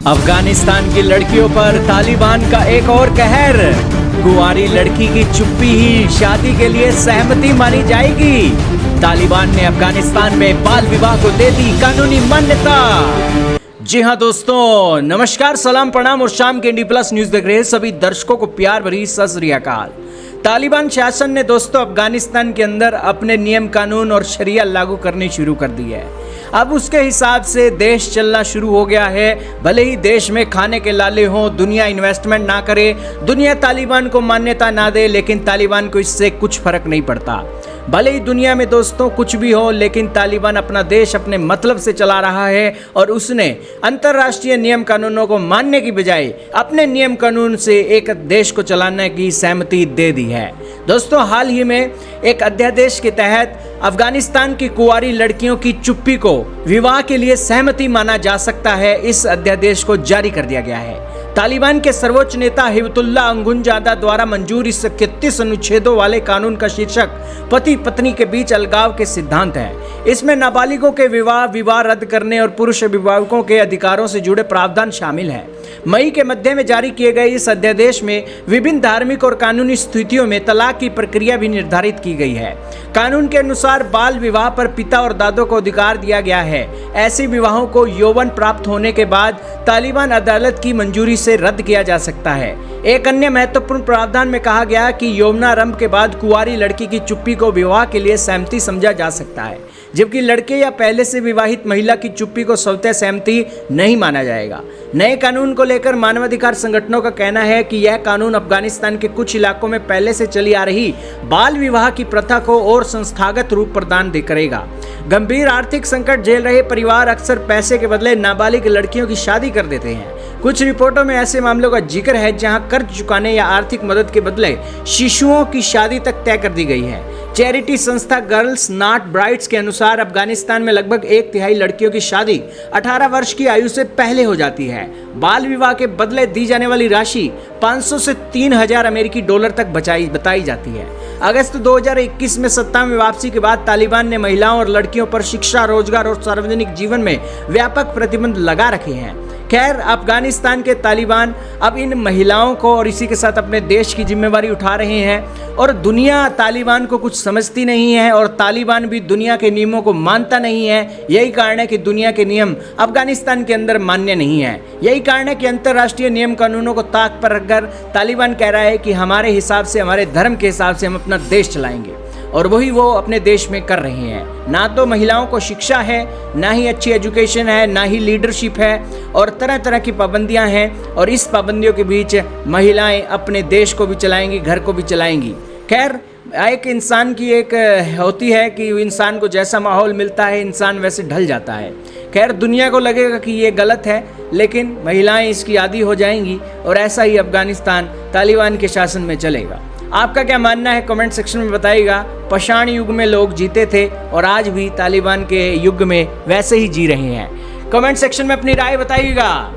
अफगानिस्तान की लड़कियों पर तालिबान का एक और कहर। कुंवारी लड़की की चुप्पी ही शादी के लिए सहमति मानी जाएगी। तालिबान ने अफगानिस्तान में बाल विवाह को दे दी कानूनी मान्यता। जी हां दोस्तों, नमस्कार, सलाम, प्रणाम और शाम के इंडी प्लस न्यूज देख रहे सभी दर्शकों को प्यार भरी सत श्री अकाल। तालिबान शासन ने दोस्तों अफगानिस्तान के अंदर अपने नियम कानून और शरिया लागू करनी शुरू कर दी है। अब उसके हिसाब से देश चलना शुरू हो गया है। भले ही देश में खाने के लाले हों, दुनिया इन्वेस्टमेंट ना करे, दुनिया तालिबान को मान्यता ना दे, लेकिन तालिबान को इससे कुछ फर्क नहीं पड़ता। भले ही दुनिया में दोस्तों कुछ भी हो, लेकिन तालिबान अपना देश अपने मतलब से चला रहा है और उसने अंतर्राष्ट्रीय नियम कानूनों को मानने की बजाय अपने नियम कानून से एक देश को चलाने की सहमति दे दी है। दोस्तों, हाल ही में एक अध्यादेश के तहत अफगानिस्तान की कुंवारी लड़कियों की चुप्पी को विवाह के लिए सहमति माना जा सकता है। इस अध्यादेश को जारी कर दिया गया है। तालिबान के सर्वोच्च नेता हिबतुल्लाह अखुंदजादा द्वारा मंजूर इस 31 अनुच्छेदों वाले कानून का शीर्षक पति पत्नी के बीच अलगाव के सिद्धांत है। इसमें नाबालिगों के विवाह रद्द करने और पुरुष अभिभावकों के अधिकारों से जुड़े प्रावधान शामिल हैं। मई के मध्य में जारी किए गए इस अध्यादेश में विभिन्न धार्मिक और कानूनी स्थितियों में तलाक की प्रक्रिया भी निर्धारित की गई है। कानून के अनुसार बाल विवाह पर पिता और दादों को अधिकार दिया गया है। ऐसे विवाहों को यौवन प्राप्त होने के बाद तालिबान अदालत की मंजूरी से रद्द किया जा सकता है। एक अन्य महत्वपूर्ण प्रावधान में कहा गया कि यौवनारंभ के बाद कुंवारी लड़की की चुप्पी को विवाह के लिए सहमति समझा जा सकता है, जबकि लड़के या पहले से विवाहित महिला की चुप्पी को स्वतः सहमति नहीं माना जाएगा। नए कानून को लेकर मानवाधिकार संगठनों का कहना है कि यह कानून अफगानिस्तान के कुछ इलाकों में पहले से चली आ रही बाल विवाह की प्रथा को और संस्थागत रूप प्रदान करेगा। गंभीर आर्थिक संकट झेल रहे परिवार अक्सर पैसे के बदले नाबालिग लड़कियों की शादी कर देते हैं। कुछ रिपोर्टों में ऐसे मामलों का जिक्र है जहां कर्ज चुकाने या आर्थिक मदद के बदले शिशुओं की शादी तक तय कर दी गई है। चैरिटी संस्था गर्ल्स नॉट ब्राइड्स के अनुसार अफगानिस्तान में लगभग 1/3 लड़कियों की शादी 18 वर्ष की आयु से पहले हो जाती है। बाल विवाह के बदले दी जाने वाली राशि 500 से 3000 अमेरिकी डॉलर तक बताई जाती है। अगस्त 2021 में सत्ता में वापसी के बाद तालिबान ने महिलाओं और लड़कियों पर शिक्षा, रोजगार और सार्वजनिक जीवन में व्यापक प्रतिबंध लगा रखे हैं। खैर, अफगानिस्तान के तालिबान अब इन महिलाओं को और इसी के साथ अपने देश की जिम्मेवारी उठा रहे हैं और दुनिया तालिबान को कुछ समझती नहीं है और तालिबान भी दुनिया के नियमों को मानता नहीं है। यही कारण है कि दुनिया के नियम अफगानिस्तान के अंदर मान्य नहीं है। यही कारण है कि अंतर्राष्ट्रीय नियम कानूनों को ताक पर रखकर तालिबान कह रहा है कि हमारे हिसाब से, हमारे धर्म के हिसाब से हम अपना देश चलाएंगे, और वही वो अपने देश में कर रहे हैं। ना तो महिलाओं को शिक्षा है, ना ही अच्छी एजुकेशन है, ना ही लीडरशिप है, और तरह तरह की पाबंदियां हैं, और इस पाबंदियों के बीच महिलाएं अपने देश को भी चलाएंगी, घर को भी चलाएंगी। खैर, एक इंसान की एक होती है कि इंसान को जैसा माहौल मिलता है इंसान वैसे ढल जाता है। खैर, दुनिया को लगेगा कि ये गलत है, लेकिन महिलाएं इसकी आदी हो जाएंगी और ऐसा ही अफगानिस्तान तालिबान के शासन में चलेगा। आपका क्या मानना है कमेंट सेक्शन में बताइएगा। पाषाण युग में लोग जीते थे और आज भी तालिबान के युग में वैसे ही जी रहे हैं। कमेंट सेक्शन में अपनी राय बताइएगा।